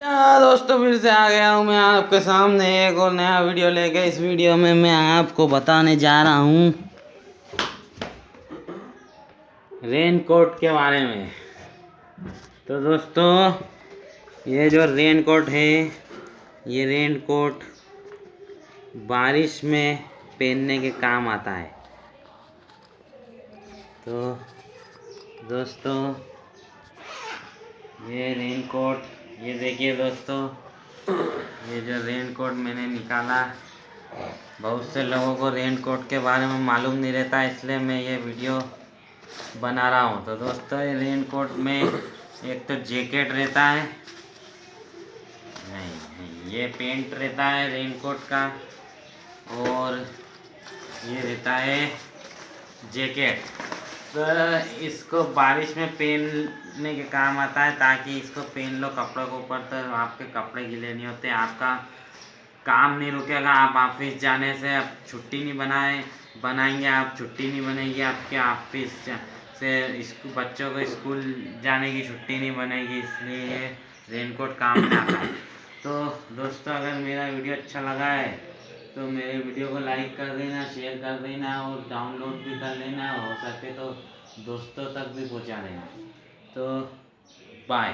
दोस्तों फिर से आ गया हूँ मैं आपके सामने एक और नया वीडियो लेके। इस वीडियो में मैं आपको बताने जा रहा हूँ रेन कोट के बारे में। तो दोस्तों ये जो रेन कोट है, ये रेन कोट बारिश में पहनने के काम आता है। तो दोस्तों ये रेन कोट, ये देखिए दोस्तों, ये जो रेन कोट मैंने निकाला, बहुत से लोगों को रेन कोट के बारे में मालूम नहीं रहता, इसलिए मैं ये वीडियो बना रहा हूँ। तो दोस्तों ये रेन कोट में एक तो जैकेट रहता है, नहीं ये पेंट रहता है रेन कोट का, और ये रहता है जैकेट। तो इसको बारिश में पहनने के काम आता है, ताकि इसको पहन लो कपड़ों के ऊपर, तो आपके कपड़े गीले नहीं होते, आपका काम नहीं रुकेगा। आप ऑफिस जाने से अब छुट्टी नहीं बनाएंगे, आप छुट्टी नहीं बनेगी आपके ऑफिस से, बच्चों को स्कूल जाने की छुट्टी नहीं बनेगी, इसलिए ये रेनकोट काम में आता है। तो दोस्तों अगर मेरा वीडियो अच्छा लगा है तो मेरे वीडियो को लाइक कर देना, शेयर कर देना, और डाउनलोड भी कर लेना, हो सके तो दोस्तों तक भी पहुंचा देना। तो बाय।